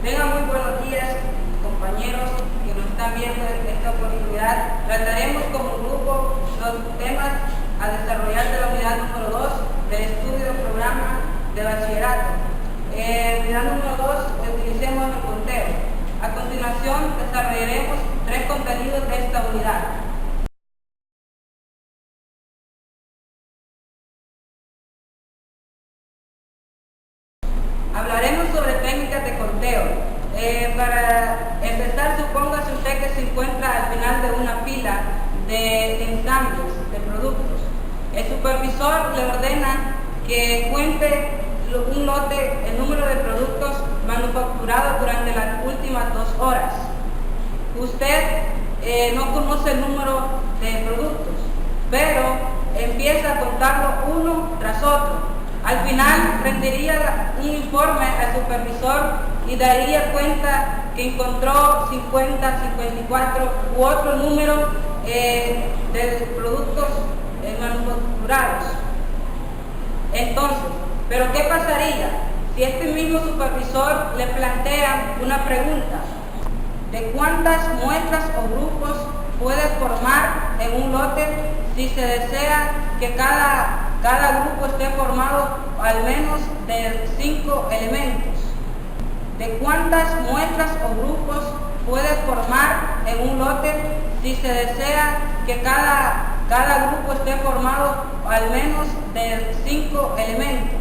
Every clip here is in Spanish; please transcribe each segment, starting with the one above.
Tengan muy buenos días, compañeros que nos están viendo en esta oportunidad. Trataremos como grupo los temas a desarrollar de la unidad número 2 del estudio del programa de bachillerato. Unidad número 2, utilicemos el conteo. A continuación, desarrollaremos 3 contenidos de esta unidad. Hablaremos sobre técnicas de conteo. Para empezar, supóngase usted que se encuentra al final de una fila de ensambles de productos. El supervisor le ordena que cuente un lote, el número de productos manufacturados durante las últimas 2 horas. Usted no conoce el número de productos, pero empieza a contarlo uno tras otro. Al final rendiría un informe al supervisor y daría cuenta que encontró 50, 54 u otro número de productos manufacturados. Entonces, ¿pero qué pasaría si este mismo supervisor le plantea una pregunta? ¿De cuántas muestras o grupos puede formar en un lote si se desea que cada grupo esté formado al menos de 5 elementos? ¿De cuántas muestras o grupos puede formar en un lote si se desea que cada grupo esté formado al menos de 5 elementos?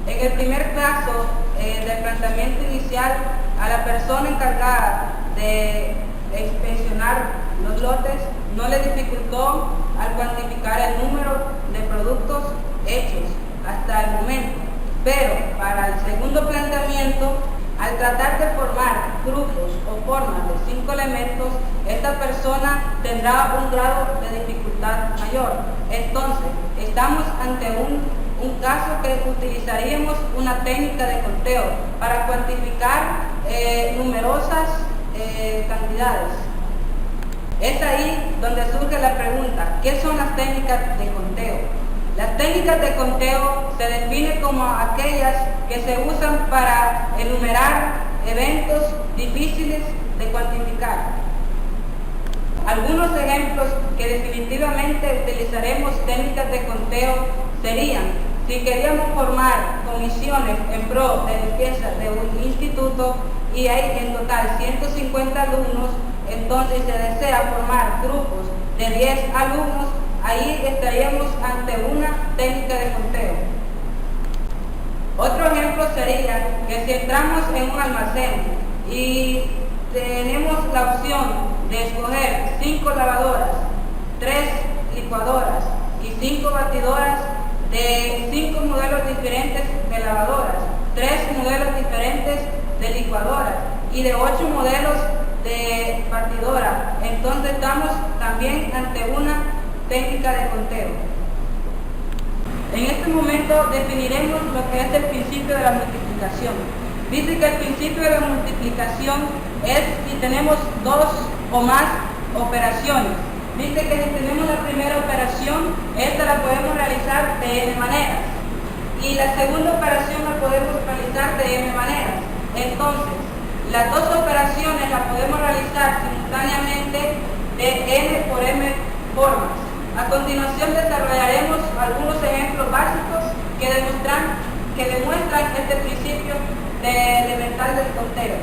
En el primer caso del planteamiento inicial, a la persona encargada de inspeccionar los lotes no le dificultó al cuantificar el número de productos hechos hasta el momento. Pero para el segundo planteamiento, al tratar de formar grupos o formas de 5 elementos, esta persona tendrá un grado de dificultad mayor. Entonces, estamos ante un caso que utilizaríamos una técnica de conteo para cuantificar numerosas cantidades. Es ahí donde surge la pregunta, ¿qué son las técnicas de conteo? Las técnicas de conteo se definen como aquellas que se usan para enumerar eventos difíciles de cuantificar. Algunos ejemplos que definitivamente utilizaremos técnicas de conteo serían: si queríamos formar comisiones en pro de limpieza de un instituto y hay en total 150 alumnos, entonces se desea formar grupos de 10 alumnos, ahí estaríamos ante una técnica de conteo. Otro ejemplo sería que si entramos en un almacén y tenemos la opción de escoger 5 lavadoras, 3 licuadoras y 5 batidoras de 5 modelos diferentes de lavadoras, 3 modelos diferentes de licuadoras y de 8 modelos de batidora, entonces estamos también ante una técnica de conteo. En este momento definiremos lo que es el principio de la multiplicación. Dice que el principio de la multiplicación es si tenemos 2 o más operaciones. Dice que si tenemos la primera operación, esta la podemos realizar de n maneras y la segunda operación la podemos realizar de n maneras. Entonces, las 2 operaciones las podemos realizar simultáneamente de n por m formas. A continuación desarrollaremos algunos ejemplos básicos que demuestran este principio elemental del conteo.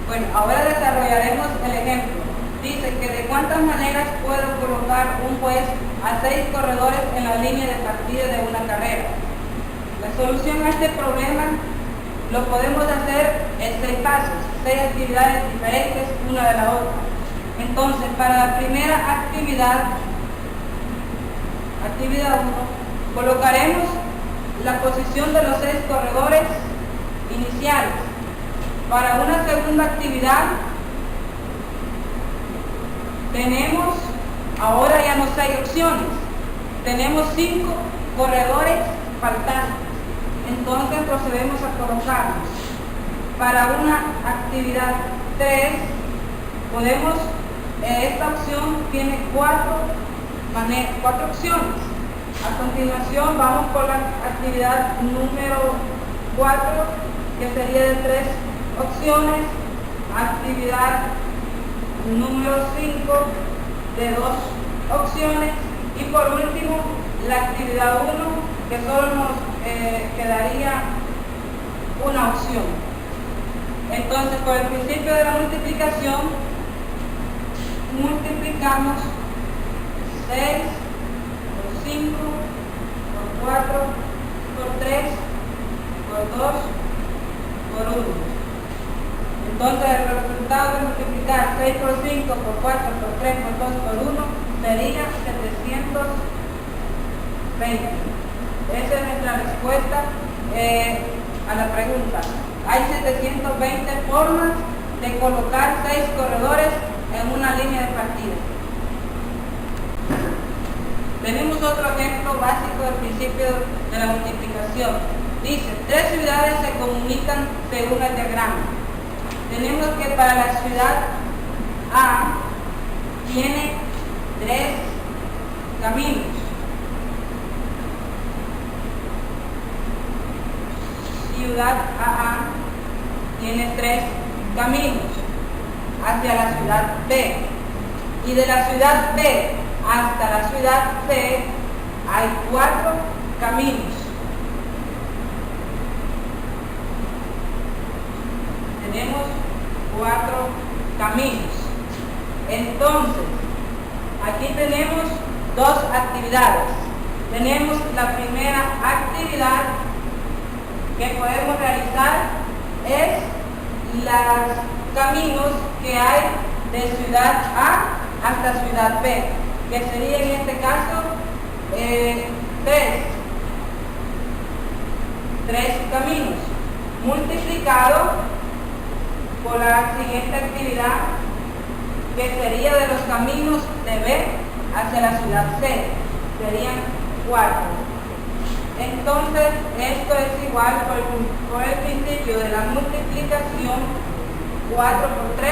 Bueno, ahora desarrollaremos el ejemplo. Dice que de cuántas maneras puedo colocar un juez a 6 corredores en la línea de partida de una carrera. La solución a este problema lo podemos hacer en 6 pasos, 6 actividades diferentes una de la otra. Entonces, para la primera actividad 1, colocaremos la posición de los 6 corredores iniciales. Para una segunda actividad, tenemos, ahora ya no 6 opciones, tenemos 5 corredores faltantes. Entonces procedemos a colocarlos. Para una actividad 3, esta opción tiene 4 opciones. A continuación vamos por la actividad número 4 que sería de 3 opciones, actividad número 5 de 2 opciones y por último la actividad 1 que solo nos quedaría una opción. Entonces, por el principio de la multiplicación, multiplicamos 6 por 5 por 4 por 3 por 2 por 1. Entonces el resultado de multiplicar 6 por 5 por 4 por 3 por 2 por 1 sería 720. Esa es nuestra respuesta a la pregunta. Hay 720 formas de colocar 6 corredores en una línea de partida. Tenemos otro ejemplo básico del principio de la multiplicación. Dice, 3 ciudades se comunican según el diagrama. Tenemos que para la ciudad A tiene 3 caminos. Ciudad AA tiene 3 caminos hacia la ciudad B. Y de la ciudad B hasta la ciudad C hay 4 caminos. Tenemos 4 caminos. Entonces, aquí tenemos 2 actividades. Tenemos la primera actividad que podemos realizar es los caminos que hay de ciudad A hasta ciudad B, que sería en este caso 3 caminos multiplicado por la siguiente actividad que sería de los caminos de B hacia la ciudad C, serían 4. Entonces esto es igual por el principio de la multiplicación, 4 por 3,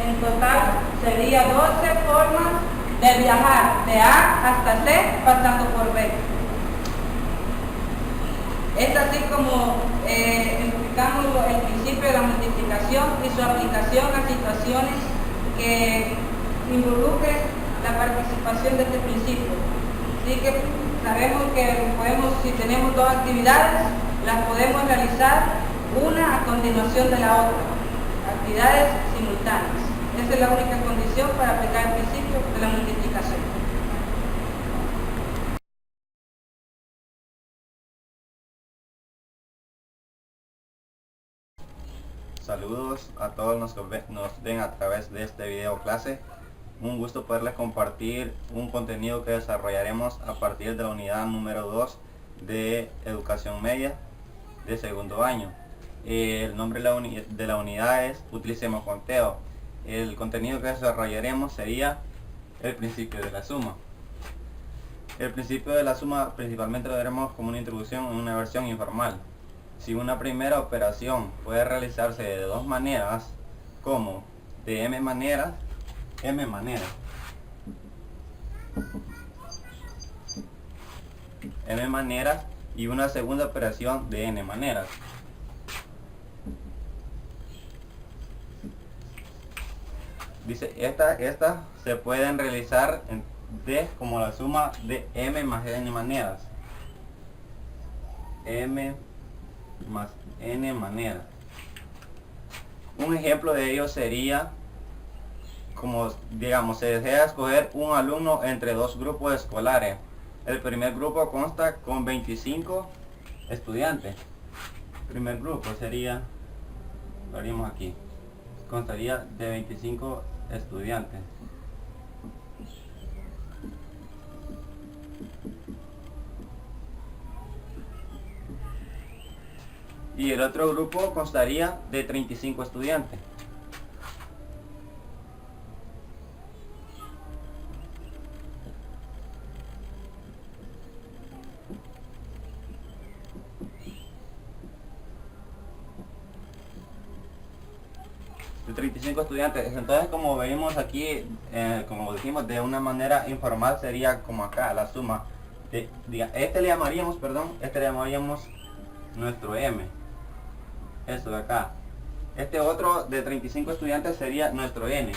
en total sería 12 formas de viajar de A hasta C pasando por B. Es así como explicamos el principio de la multiplicación y su aplicación a situaciones que involucren la participación de este principio. Así que sabemos que si tenemos 2 actividades, las podemos realizar una a continuación de la otra. Actividades simultáneas. Esa es la única condición para aplicar el principio de la multiplicación. Saludos a todos los que nos ven a través de este video clase. Un gusto poderles compartir un contenido que desarrollaremos a partir de la unidad número 2 de Educación Media de segundo año. El nombre de la unidad es Utilicemos Conteo. El contenido que desarrollaremos sería el principio de la suma. El principio de la suma principalmente lo veremos como una introducción en una versión informal. Si una primera operación puede realizarse de 2 maneras, como de m maneras y una segunda operación de n maneras. Dice, estas se pueden realizar como la suma de m más n maneras. M más n maneras. Un ejemplo de ello sería, como digamos, se desea escoger un alumno entre 2 grupos escolares. El primer grupo consta con 25 estudiantes. El primer grupo sería, lo haríamos aquí, constaría de 25 estudiantes. Y el otro grupo constaría de 35 estudiantes. De 35 estudiantes. Entonces, como vemos aquí, como dijimos, de una manera informal sería como acá la suma de, este le llamaríamos nuestro m. esto de acá. Este otro de 35 estudiantes sería nuestro n.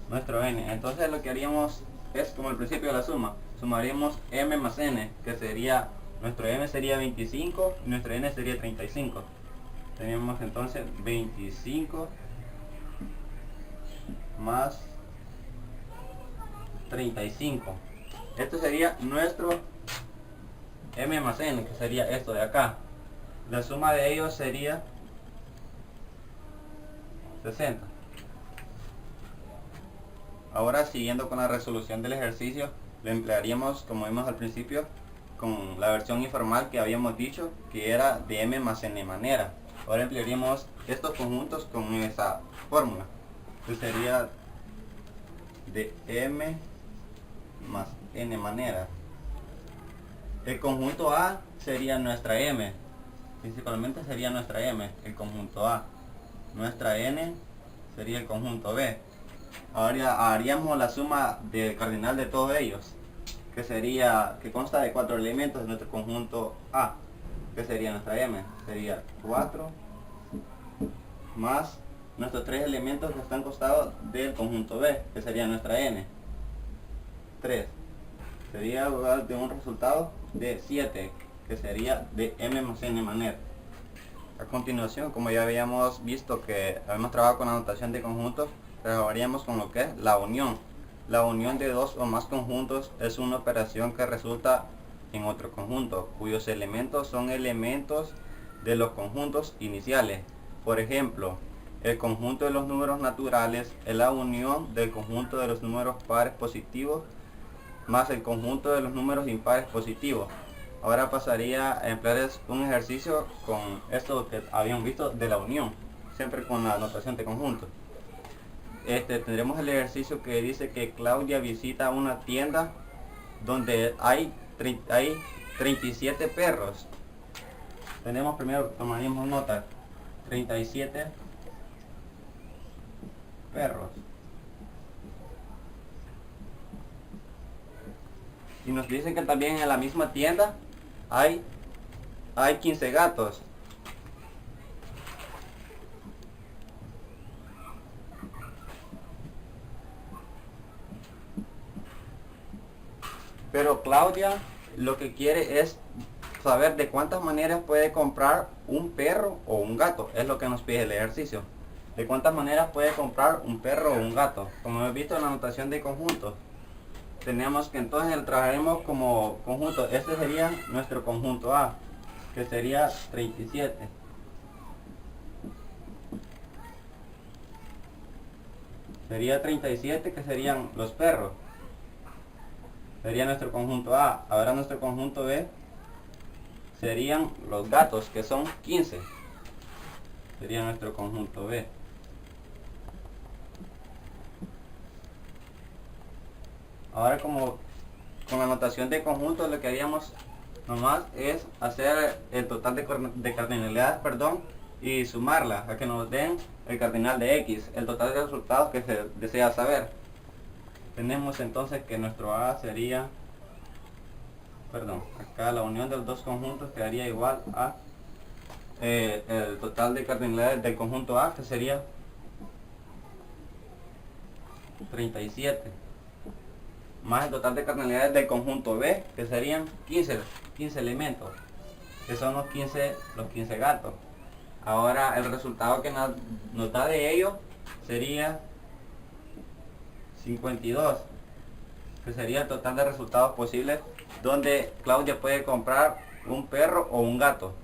Nuestro n. Entonces lo que haríamos es como el principio de la suma. Sumaríamos m más n, que sería, nuestro m sería 25 y nuestro n sería 35. Tenemos entonces 25 más 35. Esto sería nuestro m más n, que sería esto de acá. La suma de ellos sería 60. Ahora, siguiendo con la resolución del ejercicio, lo emplearíamos, como vimos al principio, con la versión informal que habíamos dicho, que era de m más n manera. Ahora emplearíamos estos conjuntos con esa fórmula, que sería de m más n manera. El conjunto A sería nuestra m, principalmente sería nuestra m, el conjunto A. Nuestra n sería el conjunto B. Ahora haríamos la suma del cardinal de todos ellos, que consta de 4 elementos de nuestro conjunto A, que sería nuestra m, sería 4 más nuestros 3 elementos que están costados del conjunto B, que sería nuestra n, 3. Sería igual de un resultado de 7, que sería de m más n manera. A continuación, como ya habíamos visto que habíamos trabajado con la notación de conjuntos, trabajaríamos con lo que es la unión. La unión de dos o más conjuntos es una operación que resulta en otro conjunto, cuyos elementos son elementos de los conjuntos iniciales. Por ejemplo, el conjunto de los números naturales es la unión del conjunto de los números pares positivos más el conjunto de los números impares positivos. Ahora pasaría a emplear un ejercicio con esto que habíamos visto de la unión, siempre con la notación de conjuntos. Tendremos el ejercicio que dice que Claudia visita una tienda donde hay 37 perros. Tenemos primero, tomaríamos nota, 37 perros. Y nos dice que también en la misma tienda hay 15 gatos. Pero Claudia lo que quiere es saber de cuántas maneras puede comprar un perro o un gato. Es lo que nos pide el ejercicio. De cuántas maneras puede comprar un perro o un gato. Como hemos visto en la notación de conjuntos, tenemos que entonces trabajaremos como conjunto. Este sería nuestro conjunto A, que sería 37. Sería 37 que serían los perros. Sería nuestro conjunto A. Ahora nuestro conjunto B serían los gatos, que son 15. Sería nuestro conjunto B. Ahora, como con la notación de conjuntos, lo que haríamos nomás es hacer el total de cardinalidades, y sumarla a que nos den el cardinal de X, el total de resultados que se desea saber. Tenemos entonces que nuestro A sería, acá la unión de los dos conjuntos quedaría igual a el total de cardinalidades del conjunto A, que sería 37, más el total de cardinalidades del conjunto B, que serían 15 elementos, que son los 15 gatos. Ahora el resultado que nos da de ello sería 52, que sería el total de resultados posibles donde Claudia puede comprar un perro o un gato.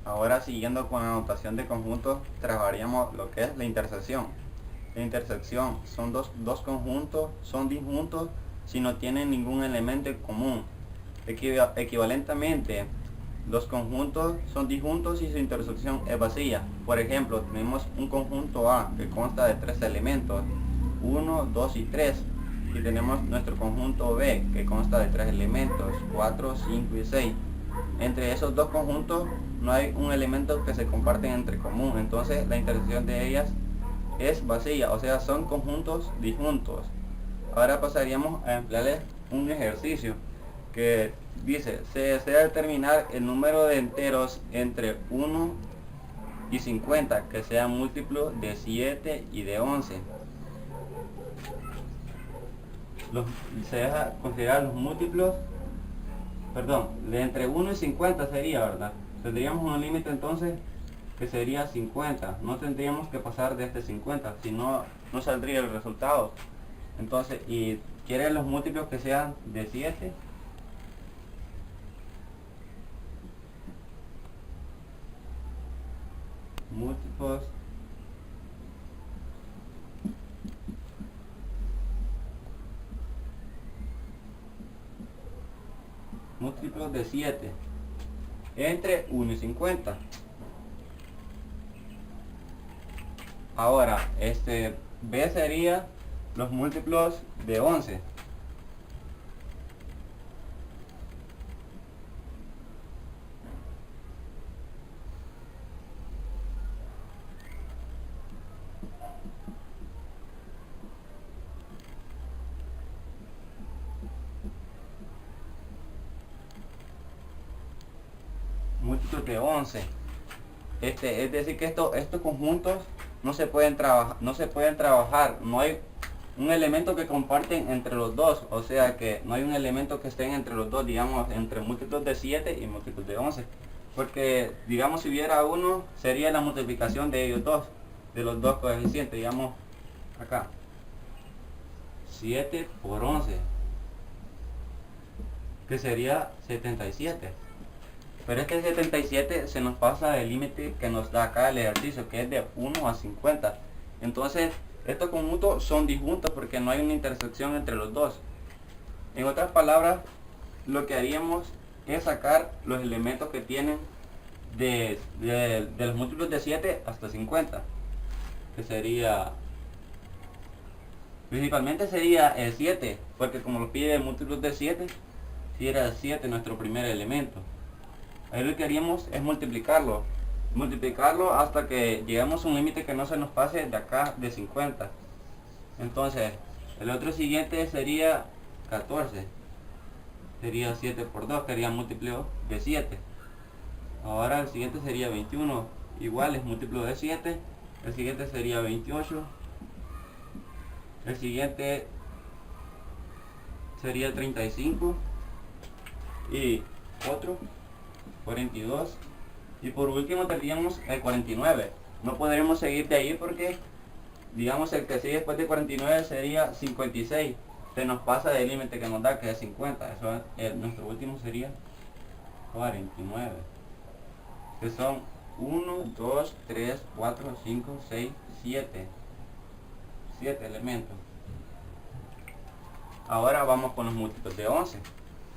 Ahora, siguiendo con la notación de conjuntos, trabajaríamos lo que es la intersección. La intersección son dos conjuntos, son disjuntos si no tienen ningún elemento en común. Equivalentemente, los conjuntos son disjuntos si su intersección es vacía. Por ejemplo, tenemos un conjunto A que consta de 3 elementos, 1, 2 y 3. Y tenemos nuestro conjunto B que consta de 3 elementos, 4, 5 y 6. Entre esos dos conjuntos no hay un elemento que se comparten entre común, entonces la intersección de ellas es vacía, o sea, son conjuntos disjuntos. Ahora pasaríamos a emplearles un ejercicio que Dice, se desea determinar el número de enteros entre 1 y 50 que sean múltiplos de 7 y de 11. Se deja considerar los múltiplos, perdón, de entre 1 y 50 sería, ¿verdad? Tendríamos un límite entonces que sería 50. No tendríamos que pasar de este 50, si no, no saldría el resultado. Entonces, y quiere los múltiplos que sean de 7. Múltiplos de 7 entre 1 y 50. Ahora, B sería los múltiplos de 11. Múltiplos de 11. Es decir que estos conjuntos no se pueden trabajar, no hay un elemento que comparten entre los dos, o sea que no hay un elemento que estén entre los dos, digamos, entre múltiplos de 7 y múltiplos de 11, porque digamos si hubiera uno, sería la multiplicación de ellos dos, de los dos coeficientes, digamos, acá, 7 por 11, que sería 77. Pero este 77 se nos pasa del límite que nos da acá el ejercicio, que es de 1 a 50. Entonces, estos conjuntos son disjuntos porque no hay una intersección entre los dos. En otras palabras, lo que haríamos es sacar los elementos que tienen de los múltiplos de 7 hasta 50. Que sería... Principalmente sería el 7, porque como lo pide múltiplos de 7, si era el 7 nuestro primer elemento. Ahí lo que haríamos es multiplicarlo hasta que lleguemos a un límite que no se nos pase de acá de 50. Entonces, el otro siguiente sería 14. Sería 7 por 2, que sería múltiplo de 7. Ahora el siguiente sería 21. Igual es múltiplo de 7. El siguiente sería 28. El siguiente sería 35. Y otro 42, y por último tendríamos el 49. No podremos seguir de ahí porque digamos el que sigue después de 49 sería 56. Se nos pasa del límite que nos da, que es 50. Eso nuestro último sería 49, que son 1, 2, 3, 4, 5, 6, 7 elementos. Ahora vamos con los múltiplos de 11.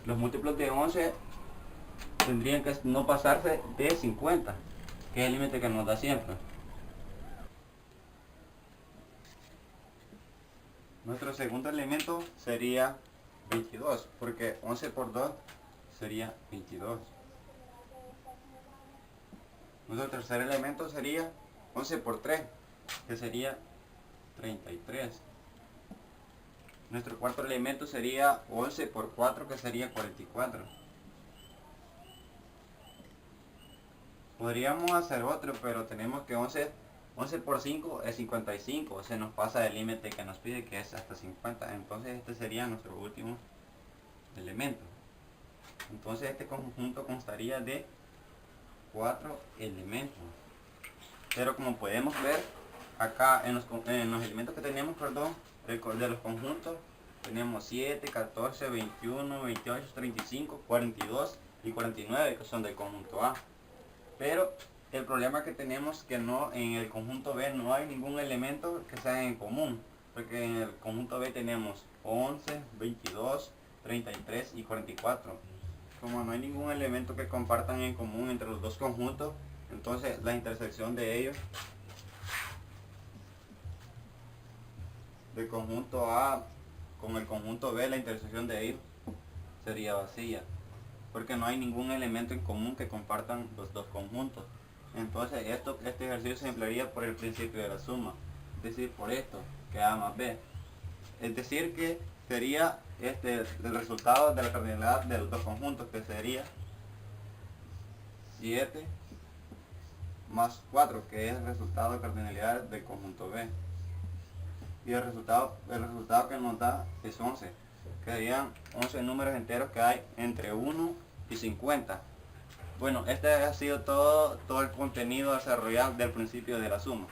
Los múltiplos de 11 tendrían que no pasarse de 50, que es el límite que nos da siempre. Nuestro segundo elemento sería 22, porque 11 por 2 sería 22. Nuestro tercer elemento sería 11 por 3, que sería 33. Nuestro cuarto elemento sería 11 por 4, que sería 44. Podríamos hacer otro, pero tenemos que 11 por 5 es 55. Se nos pasa el límite que nos pide, que es hasta 50. Entonces este sería nuestro último elemento. Entonces este conjunto constaría de 4 elementos. Pero como podemos ver, acá en los elementos que tenemos, perdón, de los conjuntos, tenemos 7, 14, 21, 28, 35, 42 y 49, que son del conjunto A. Pero el problema que tenemos es que no, en el conjunto B no hay ningún elemento que sea en común, porque en el conjunto B tenemos 11, 22, 33 y 44. Como no hay ningún elemento que compartan en común entre los dos conjuntos, entonces la intersección de ellos, del conjunto A con el conjunto B, la intersección de ellos sería vacía, porque no hay ningún elemento en común que compartan los dos conjuntos. Entonces este ejercicio se emplearía por el principio de la suma, es decir, por esto, que A más B. Es decir que sería el resultado de la cardinalidad de los dos conjuntos, que sería 7 más 4, que es el resultado de cardinalidad del conjunto B. Y el resultado que nos da es 11, que serían 11 números enteros que hay entre 1 y 50. Bueno, este ha sido todo el contenido desarrollado del principio de la suma.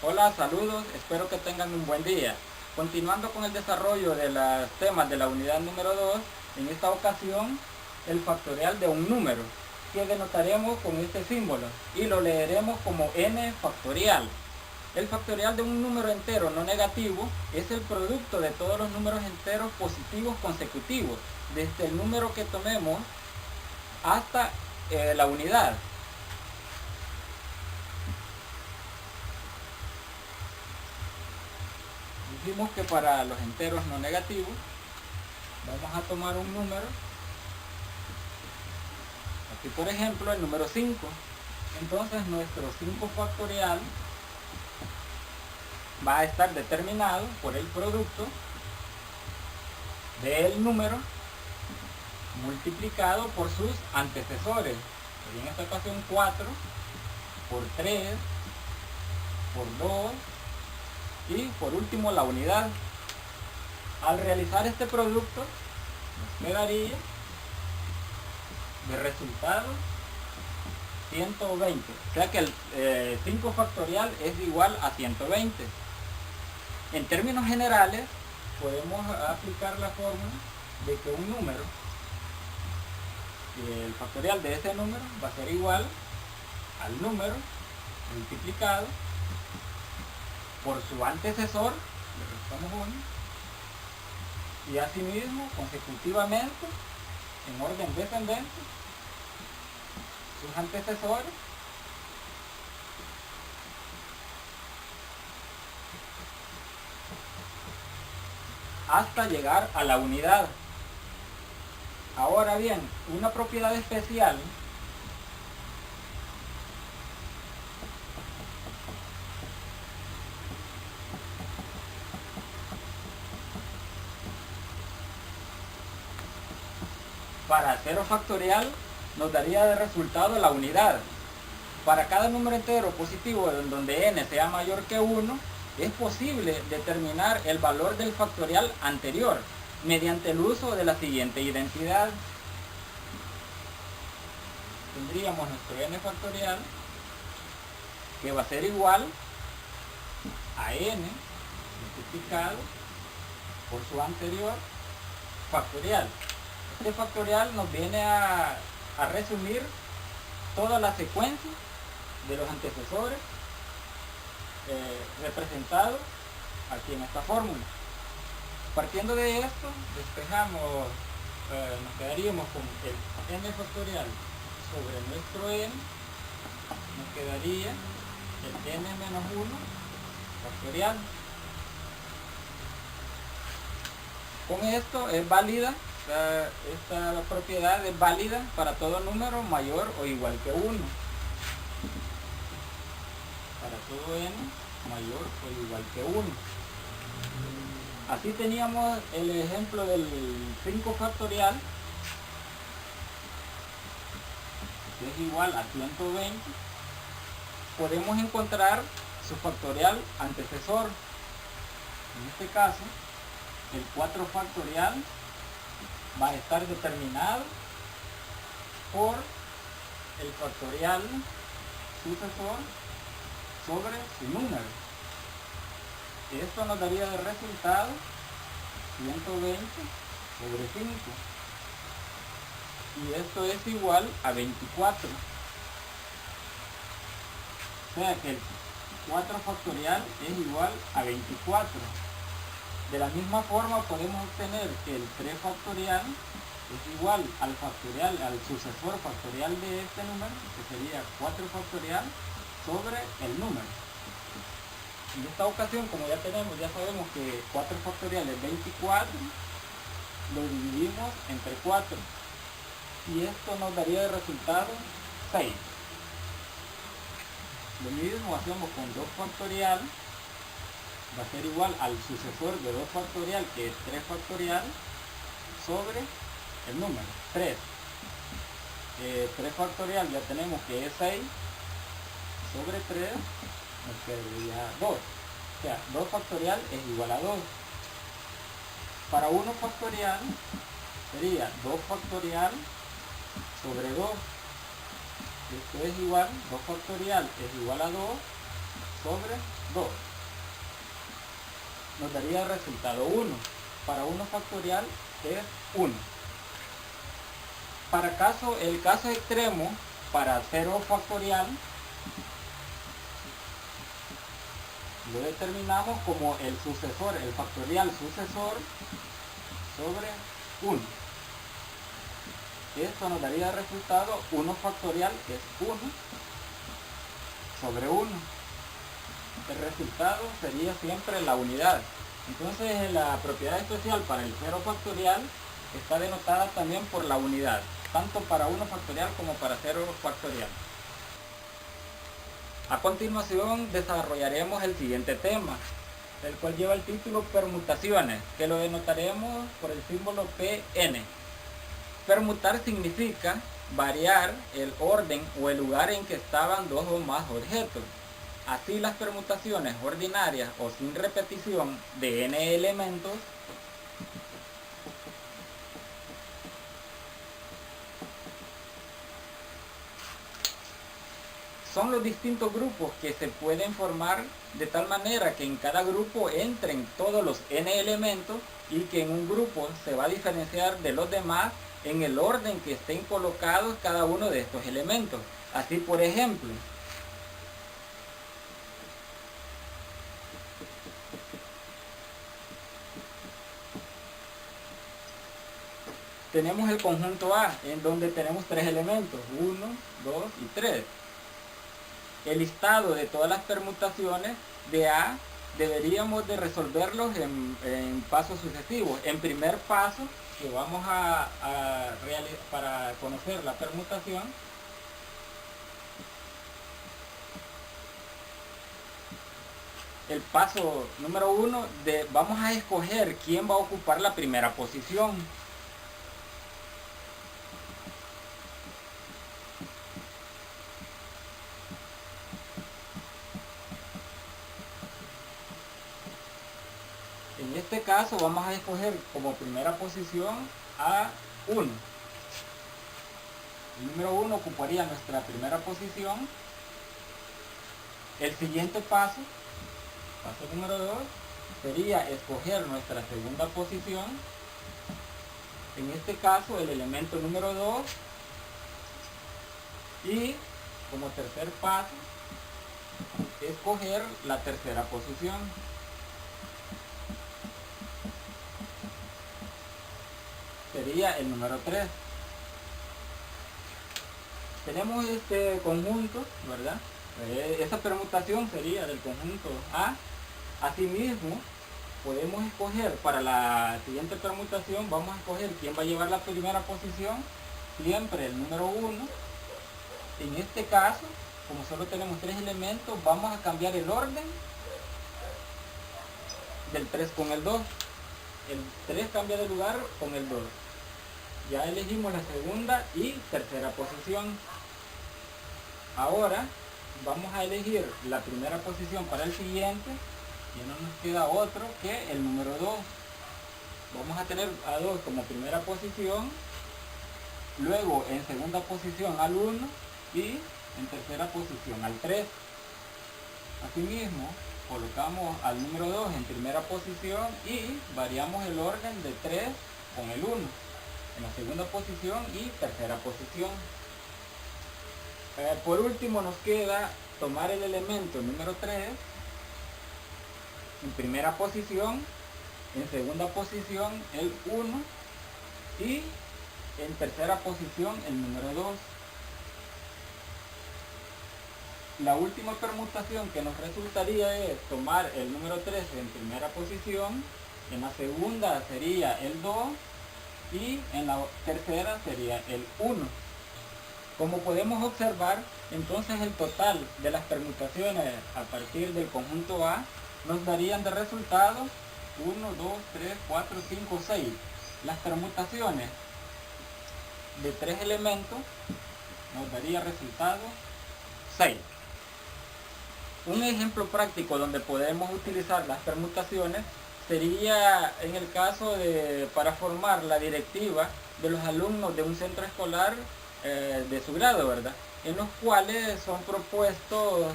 Hola, saludos, espero que tengan un buen día. Continuando con el desarrollo de los temas de la unidad número 2, en esta ocasión el factorial de un número, que denotaremos con este símbolo y lo leeremos como n factorial. El factorial de un número entero no negativo es el producto de todos los números enteros positivos consecutivos, desde el número que tomemos hasta la unidad. Dijimos que para los enteros no negativos vamos a tomar un número, aquí por ejemplo el número 5. Entonces nuestro 5 factorial va a estar determinado por el producto del número multiplicado por sus antecesores. En esta ocasión 4 por 3 por 2 y por último la unidad. Al realizar este producto nos quedaría de resultado 120, o sea que el 5 factorial es igual a 120. En términos generales podemos aplicar la fórmula de que un número, el factorial de ese número va a ser igual al número multiplicado por su antecesor, le restamos 1, y asimismo consecutivamente en orden descendente sus antecesores hasta llegar a la unidad. Ahora bien, una propiedad especial para 0 factorial nos daría de resultado la unidad. Para cada número entero positivo en donde n sea mayor que 1, es posible determinar el valor del factorial anterior mediante el uso de la siguiente identidad. Tendríamos nuestro n factorial, que va a ser igual a n multiplicado por su anterior factorial. Este factorial nos viene a resumir toda la secuencia de los antecesores representados aquí en esta fórmula. Partiendo de esto, despejamos, nos quedaríamos con el n factorial sobre nuestro n, nos quedaría el n menos 1 factorial. Con esto es válida, esta propiedad es válida para todo número mayor o igual que 1. Para todo n mayor o igual que 1. Así teníamos el ejemplo del 5 factorial, que es igual a 120. Podemos encontrar su factorial antecesor. En este caso, el 4 factorial va a estar determinado por el factorial sucesor sobre su número. Esto nos daría de resultado 120 sobre 5. Y esto es igual a 24. O sea que el 4 factorial es igual a 24. De la misma forma podemos obtener que el 3 factorial es igual al factorial, al sucesor factorial de este número, que sería 4 factorial sobre el número. En esta ocasión, como ya sabemos que 4 factorial es 24, lo dividimos entre 4 y esto nos daría de resultado 6. Lo mismo hacemos con 2 factorial, va a ser igual al sucesor de 2 factorial, que es 3 factorial, sobre el número 3. 3 factorial ya tenemos que es 6, sobre 3 nos quedaría 2. O sea, 2 factorial es igual a 2. Para 1 factorial sería 2 factorial sobre 2. Esto es igual, 2 factorial es igual a 2 sobre 2. Nos daría el resultado 1. Para 1 factorial es 1. Para el caso extremo, para 0 factorial, lo determinamos como el sucesor, el factorial sucesor sobre 1. Esto nos daría el resultado 1 factorial, que es 1, sobre 1. El resultado sería siempre la unidad. Entonces la propiedad especial para el 0 factorial está denotada también por la unidad, tanto para 1 factorial como para 0 factorial. A continuación desarrollaremos el siguiente tema, el cual lleva el título Permutaciones, que lo denotaremos por el símbolo PN. Permutar significa variar el orden o el lugar en que estaban dos o más objetos. Así las permutaciones ordinarias o sin repetición de n elementos son los distintos grupos que se pueden formar de tal manera que en cada grupo entren todos los n elementos y que en un grupo se va a diferenciar de los demás en el orden que estén colocados cada uno de estos elementos. Así, por ejemplo, tenemos el conjunto A, en donde tenemos 3 elementos, 1, 2 y 3. El listado de todas las permutaciones de A deberíamos de resolverlos en pasos sucesivos. En primer paso, que vamos a realizar para conocer la permutación, el paso número 1, vamos a escoger quién va a ocupar la primera posición. En este caso vamos a escoger como primera posición a 1. El número 1 ocuparía nuestra primera posición. El siguiente paso número 2, sería escoger nuestra segunda posición. En este caso el elemento número 2. Y como tercer paso, escoger la tercera posición. Sería el número 3. Tenemos este conjunto, ¿verdad? Esa permutación sería del conjunto A. Asimismo, podemos escoger para la siguiente permutación, vamos a escoger quién va a llevar la primera posición, siempre el número 1. En este caso, como solo tenemos 3 elementos, vamos a cambiar el orden del 3 con el 2. El 3 cambia de lugar con el 2. Ya elegimos la segunda y tercera posición. Ahora vamos a elegir la primera posición para el siguiente. Ya no nos queda otro que el número 2. Vamos a tener a 2 como primera posición. Luego en segunda posición al 1 y en tercera posición al 3. Asimismo, colocamos al número 2 en primera posición y variamos el orden de 3 con el 1 en la segunda posición y tercera posición. Por último nos queda tomar el elemento número 3 en primera posición, en segunda posición el 1 y en tercera posición el número 2. La última permutación que nos resultaría es tomar el número 3 en primera posición, en la segunda sería el 2 y en la tercera sería el 1. Como podemos observar, entonces el total de las permutaciones a partir del conjunto A nos darían de resultado 1, 2, 3, 4, 5, 6. Las permutaciones de 3 elementos nos daría resultado 6. Un ejemplo práctico donde podemos utilizar las permutaciones sería en el caso para formar la directiva de los alumnos de un centro escolar de su grado, ¿verdad? En los cuales son propuestos,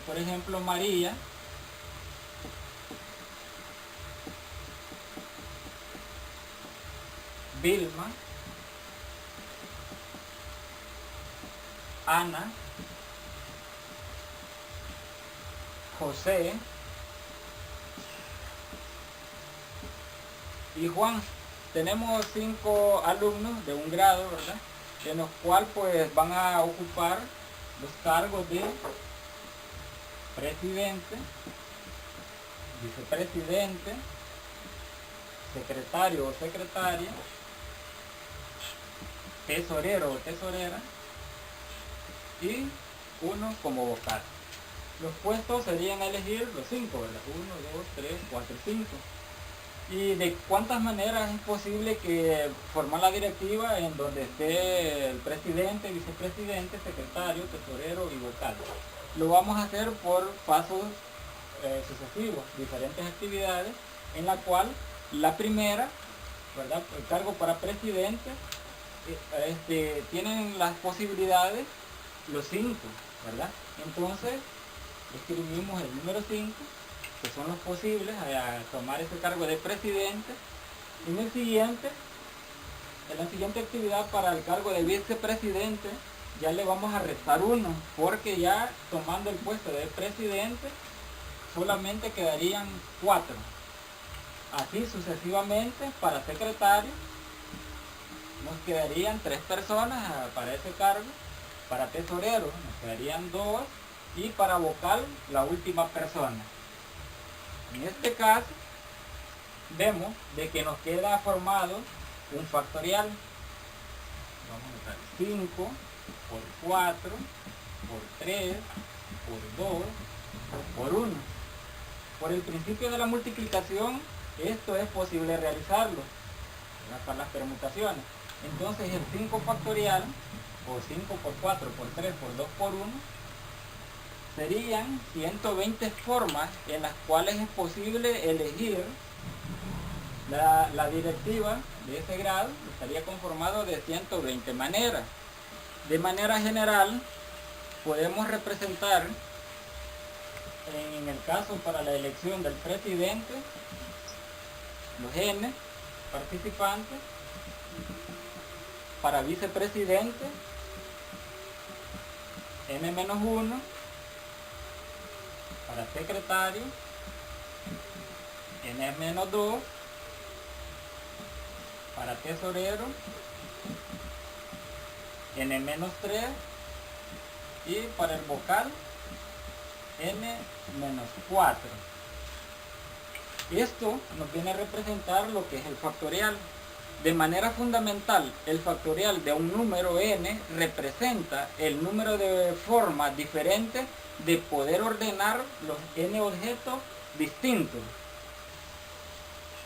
por ejemplo, María, Vilma, Ana, José y Juan. Tenemos 5 alumnos de un grado, ¿verdad? En los cuales pues van a ocupar los cargos de presidente, vicepresidente, secretario o secretaria, tesorero o tesorera y uno como vocal. Los puestos serían a elegir los 5, ¿verdad? 1, 2, 3, 4, 5. ¿Y de cuántas maneras es posible que formar la directiva en donde esté el presidente, vicepresidente, secretario, tesorero y vocal? Lo vamos a hacer por pasos sucesivos, diferentes actividades, en la cual la primera, ¿verdad? El cargo para presidente, tienen las posibilidades los 5, ¿verdad? Entonces escribimos el número 5, que son los posibles a tomar ese cargo de presidente. En la siguiente actividad para el cargo de vicepresidente ya le vamos a restar 1, porque ya tomando el puesto de presidente solamente quedarían 4. Así sucesivamente para secretario nos quedarían 3 personas para ese cargo, para tesorero nos quedarían 2 y para vocal la última persona. En este caso vemos de que nos queda formado un factorial. Vamos a notar 5 por 4 por 3 por 2 por 1. Por el principio de la multiplicación esto es posible realizarlo, ¿verdad? Para las permutaciones. Entonces el 5 factorial o 5 por 4 por 3 por 2 por 1 serían 120 formas en las cuales es posible elegir la directiva de ese grado. Estaría conformado de 120 maneras. De manera general podemos representar, en el caso para la elección del presidente, los N participantes, para vicepresidente N-1, para secretario N-2, para tesorero N-3 y para el vocal N-4. Esto nos viene a representar lo que es el factorial. De manera fundamental, el factorial de un número n representa el número de formas diferentes de poder ordenar los n objetos distintos.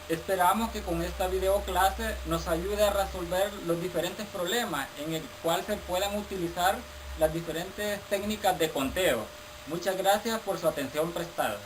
Esperamos que con esta videoclase nos ayude a resolver los diferentes problemas en el cual se puedan utilizar las diferentes técnicas de conteo. Muchas gracias por su atención prestada.